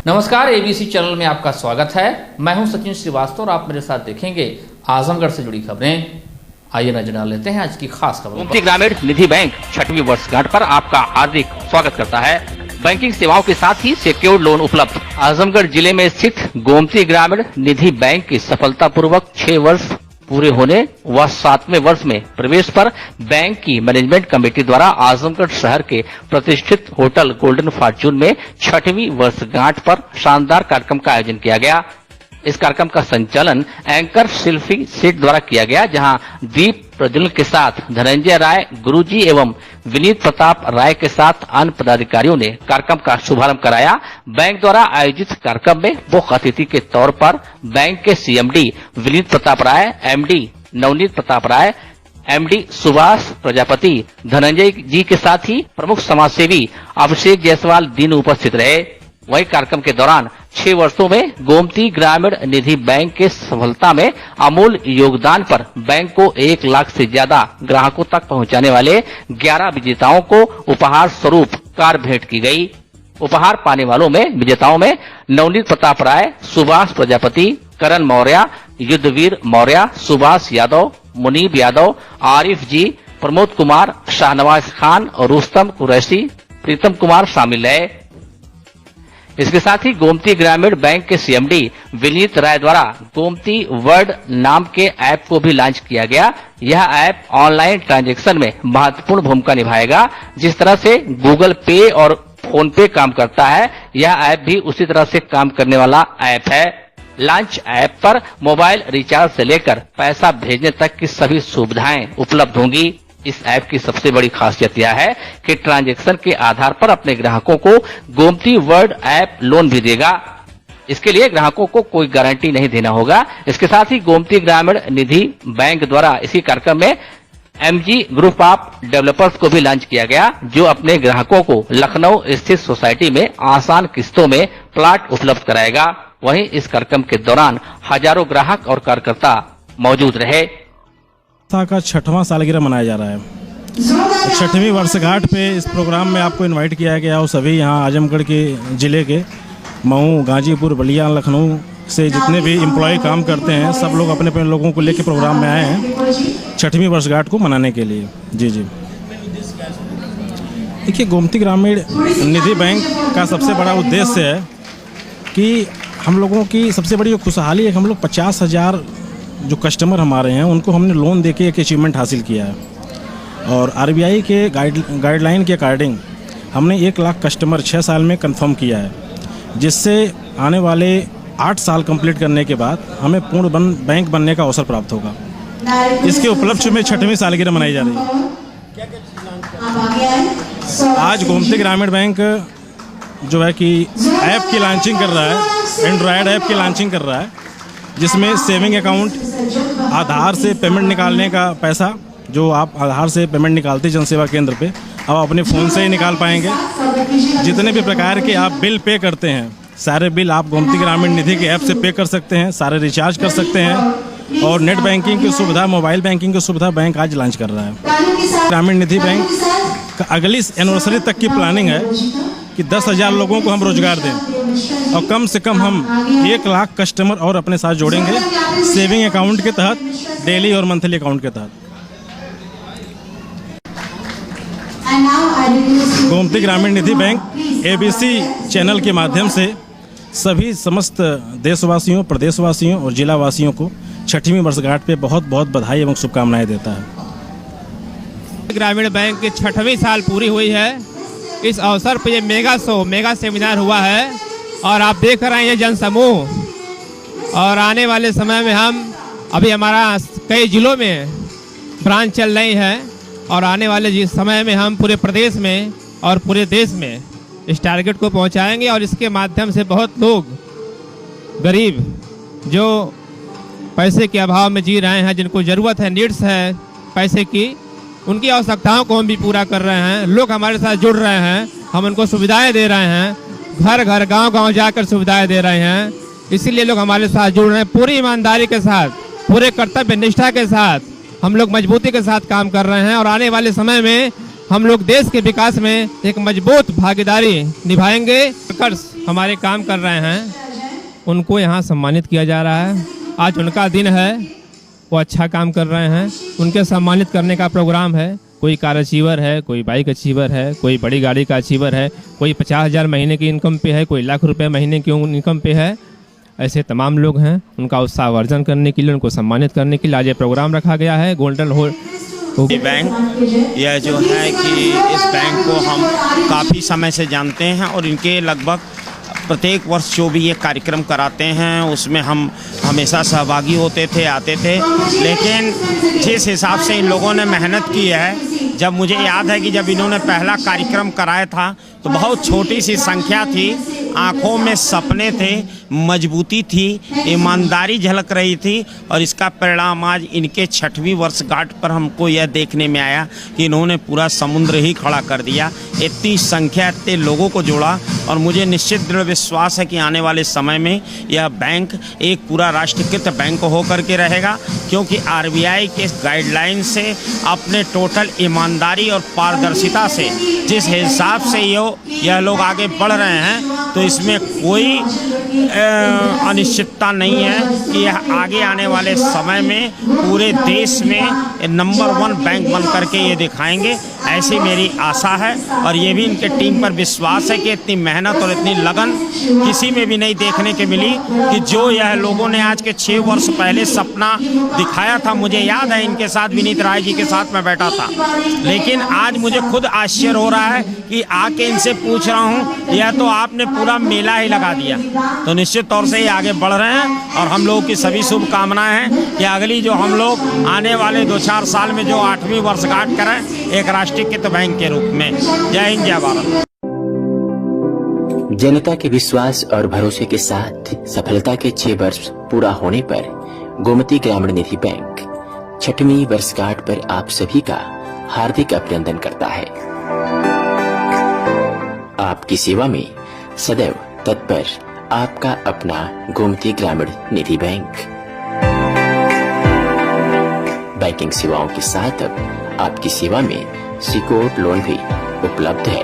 नमस्कार, ABC channel में आपका स्वागत है। मैं हूं सचिन श्रीवास्तव और आप मेरे साथ देखेंगे आजमगढ़ से जुड़ी खबरें। आइए नजर डाल लेते हैं आज की खास खबरों। गोमती ग्रामीण निधि बैंक 6वीं वर्षगांठ पर आपका हार्दिक स्वागत करता है। बैंकिंग सेवाओं के साथ ही सिक्योर्ड लोन उपलब्ध। आजमगढ़ जिले में स्थित गोमती ग्रामीण निधि बैंक की सफलतापूर्वक 6 वर्ष पूरे होने व 7वें वर्ष में प्रवेश पर बैंक की मैनेजमेंट कमेटी द्वारा आजमगढ़ शहर के प्रतिष्ठित होटल गोल्डन फॉर्च्यून में 6वीं वर्षगांठ पर शानदार कार्यक्रम का आयोजन किया गया। इस कार्यक्रम का संचालन एंकर शिल्पी सेठ द्वारा किया गया, जहां दीप प्रज्वलन के साथ धनंजय राय गुरुजी एवं विनीत प्रताप राय के साथ अन्य पदाधिकारियों ने कार्यक्रम का शुभारंभ कराया। बैंक द्वारा आयोजित कार्यक्रम में मुख्य अतिथि के तौर पर बैंक के सीएमडी विनीत प्रताप राय, एमडी नवनीत प्रताप राय, एमडी सुभाष प्रजापति, धनंजय जी के साथ ही प्रमुख समाजसेवी अभिषेक जायसवाल दिन उपस्थित रहे। वही कार्यक्रम के दौरान 6 वर्षों में गोमती ग्रामीण निधि बैंक के सफलता में अमूल्य योगदान पर बैंक को 1 लाख से ज्यादा ग्राहकों तक पहुंचाने वाले 11 विजेताओं को उपहार स्वरूप कार भेंट की गई। उपहार पाने वालों में विजेताओं में नवनीत प्रताप राय, सुभाष प्रजापति, करण मौर्य, युद्धवीर मौर्य, सुभाष यादव, मुनीब यादव, आरिफ जी, प्रमोद कुमार, शाहनवाज खान और रुस्तम कुरैशी, प्रीतम कुमार शामिल है। इसके साथ ही गोमती ग्रामीण बैंक के सीएमडी विनीत राय द्वारा गोमती वर्ल्ड नाम के ऐप को भी लॉन्च किया गया। यह ऐप ऑनलाइन ट्रांजैक्शन में महत्वपूर्ण भूमिका निभाएगा। जिस तरह से गूगल पे और फोन पे काम करता है, यह ऐप भी उसी तरह से काम करने वाला ऐप है। लॉन्च ऐप पर मोबाइल रिचार्ज से लेकर पैसा भेजने तक की सभी सुविधाएं उपलब्ध होंगी। इस ऐप की सबसे बड़ी खासियत यह है कि ट्रांजैक्शन के आधार पर अपने ग्राहकों को गोमती वर्ल्ड ऐप लोन भी देगा। इसके लिए ग्राहकों को कोई गारंटी नहीं देना होगा। इसके साथ ही गोमती ग्रामीण निधि बैंक द्वारा इसी कार्यक्रम में एमजी ग्रुप ऑफ डेवलपर्स को भी लॉन्च किया गया, जो अपने ग्राहकों को लखनऊ स्थित सोसाइटी में आसान किस्तों में प्लाट उपलब्ध कराएगा। वहीं इस कार्यक्रम के दौरान हजारों ग्राहक और कार्यकर्ता मौजूद रहे। का 6वां सालगिरह मनाया जा रहा है। 6वीं वर्षगांठ पे इस प्रोग्राम में आपको इनवाइट किया गया और सभी यहाँ आजमगढ़ के जिले के मऊ, गाजीपुर, बलिया, लखनऊ से जितने भी एम्प्लॉय काम करते हैं, सब लोग अपने अपने लोगों को लेकर प्रोग्राम में आए हैं 6वीं वर्षगांठ को मनाने के लिए। जी देखिए, गोमती ग्रामीण निधि बैंक का सबसे बड़ा उद्देश्य है कि हम लोगों की सबसे बड़ी खुशहाली है। हम लोग 50,000 जो कस्टमर हमारे हैं उनको हमने लोन देके एक अचीवमेंट हासिल किया है और आरबीआई के गाइडलाइन के अकॉर्डिंग हमने 1 लाख कस्टमर 6 साल में कंफर्म किया है, जिससे आने वाले 8 साल कंप्लीट करने के बाद हमें पूर्ण बैंक बनने का अवसर प्राप्त होगा। इसके उपलक्ष्य में 6वीं सालगिरह मनाई जा रही है। आज गोमती ग्रामीण बैंक जो है कि ऐप की लॉन्चिंग कर रहा है, एंड्रॉयड ऐप की लॉन्चिंग कर रहा है, जिसमें सेविंग अकाउंट, आधार से पेमेंट निकालने का पैसा जो आप आधार से पेमेंट निकालते जनसेवा केंद्र पे, अब अपने फ़ोन से ही निकाल पाएंगे। जितने भी प्रकार के आप बिल पे करते हैं, सारे बिल आप गोमती ग्रामीण निधि के ऐप से पे कर सकते हैं, सारे रिचार्ज कर सकते हैं और नेट बैंकिंग की सुविधा, मोबाइल बैंकिंग की सुविधा बैंक आज लॉन्च कर रहा है। ग्रामीण निधि बैंक का अगली एनिवर्सरी तक की प्लानिंग है कि 10,000 लोगों को हम रोजगार दें और कम से कम हम 1 लाख कस्टमर और अपने साथ जोड़ेंगे, सेविंग अकाउंट के तहत, डेली और मंथली अकाउंट के तहत। गोमती ग्रामीण निधि बैंक एबीसी चैनल के माध्यम से सभी समस्त देशवासियों, प्रदेशवासियों और जिलावासियों को 6वीं वर्षगांठ पे बहुत बहुत बधाई एवं शुभकामनाएं देता है। ग्रामीण बैंक की 6वीं साल पूरी हुई है। इस अवसर पर ये मेगा सेमिनार हुआ है और आप देख रहे हैं जन समूह। और आने वाले समय में अभी हमारा कई जिलों में ब्रांच चल रही है और आने वाले समय में हम पूरे प्रदेश में और पूरे देश में इस टारगेट को पहुंचाएंगे। और इसके माध्यम से बहुत लोग गरीब जो पैसे के अभाव में जी रहे हैं, जिनको ज़रूरत है, नीड्स है पैसे की, उनकी आवश्यकताओं को हम भी पूरा कर रहे हैं। लोग हमारे साथ जुड़ रहे हैं, हम उनको सुविधाएं दे रहे हैं, घर घर गांव-गांव जाकर सुविधाएं दे रहे हैं। इसीलिए लोग हमारे साथ जुड़ रहे हैं। पूरी ईमानदारी के साथ, पूरे कर्तव्य निष्ठा के साथ हम लोग मजबूती के साथ काम कर रहे हैं और आने वाले समय में हम लोग देश के विकास में एक मजबूत भागीदारी निभाएंगे। वर्कर्स हमारे काम कर रहे हैं, उनको यहाँ सम्मानित किया जा रहा है। आज उनका दिन है, वो अच्छा काम कर रहे हैं, उनके सम्मानित करने का प्रोग्राम है। कोई कार अचीवर है, कोई बाइक अचीवर है, कोई बड़ी गाड़ी का अचीवर है, कोई 50,000 महीने की इनकम पे है, कोई लाख रुपए महीने की इनकम पे है। ऐसे तमाम लोग हैं, उनका उत्साहवर्धन करने के लिए, उनको सम्मानित करने के लिए आज ये प्रोग्राम रखा गया है। गोल्डन बैंक यह जो है कि इस बैंक को हम काफ़ी समय से जानते हैं और इनके लगभग प्रत्येक वर्ष जो भी ये कार्यक्रम कराते हैं उसमें हम हमेशा सहभागी होते थे, आते थे। लेकिन जिस हिसाब से इन लोगों ने मेहनत की है, जब मुझे याद है कि जब इन्होंने पहला कार्यक्रम कराया था तो बहुत छोटी सी संख्या थी, आंखों में सपने थे, मजबूती थी, ईमानदारी झलक रही थी और इसका परिणाम आज इनके 6वीं वर्षगांठ पर हमको यह देखने में आया कि इन्होंने पूरा समुद्र ही खड़ा कर दिया। इतनी संख्या, इतने लोगों को जोड़ा और मुझे निश्चित दृढ़ विश्वास है कि आने वाले समय में यह बैंक एक पूरा राष्ट्रीयकृत बैंक होकर के रहेगा, क्योंकि आरबीआई के गाइडलाइन से अपने टोटल ईमानदारी और पारदर्शिता से जिस हिसाब से यह लोग आगे बढ़ रहे हैं तो इसमें कोई अनिश्चितता नहीं है कि यह आगे आने वाले समय में पूरे देश में नंबर 1 बैंक बन करके ये दिखाएंगे, ऐसी मेरी आशा है। और ये भी इनके टीम पर विश्वास है कि इतनी मेहनत और इतनी लगन किसी में भी नहीं देखने के मिली कि जो यह लोगों ने आज के 6 वर्ष पहले सपना दिखाया था। मुझे याद है इनके साथ विनीत राय जी के साथ मैं बैठा था, लेकिन आज मुझे खुद आश्चर्य हो रहा है कि आके इनसे पूछ रहा हूँ, यह तो आपने पूरा मेला ही लगा दिया। तो निश्चित तौर से ये आगे बढ़ रहे हैं और हम लोगों की सभी शुभकामनाएं हैं कि अगली जो हम लोग आने वाले 2-4 साल में जो 8वीं वर्षगांठ करें एक राष्ट्रीयकृत बैंक के रूप में। जय हिंद, जय भारत। जनता के विश्वास और भरोसे के साथ सफलता के 6 वर्ष पूरा होने पर गोमती ग्रामीण निधि बैंक 6वीं वर्षगांठ पर आप सभी का हार्दिक अभिनंदन करता है। आपकी सेवा में सदैव तत्पर आपका अपना गोमती ग्रामीण निधि बैंक। बैंकिंग सेवाओं के साथ अब आपकी सेवा में सिक्योर्ड लोन भी उपलब्ध है।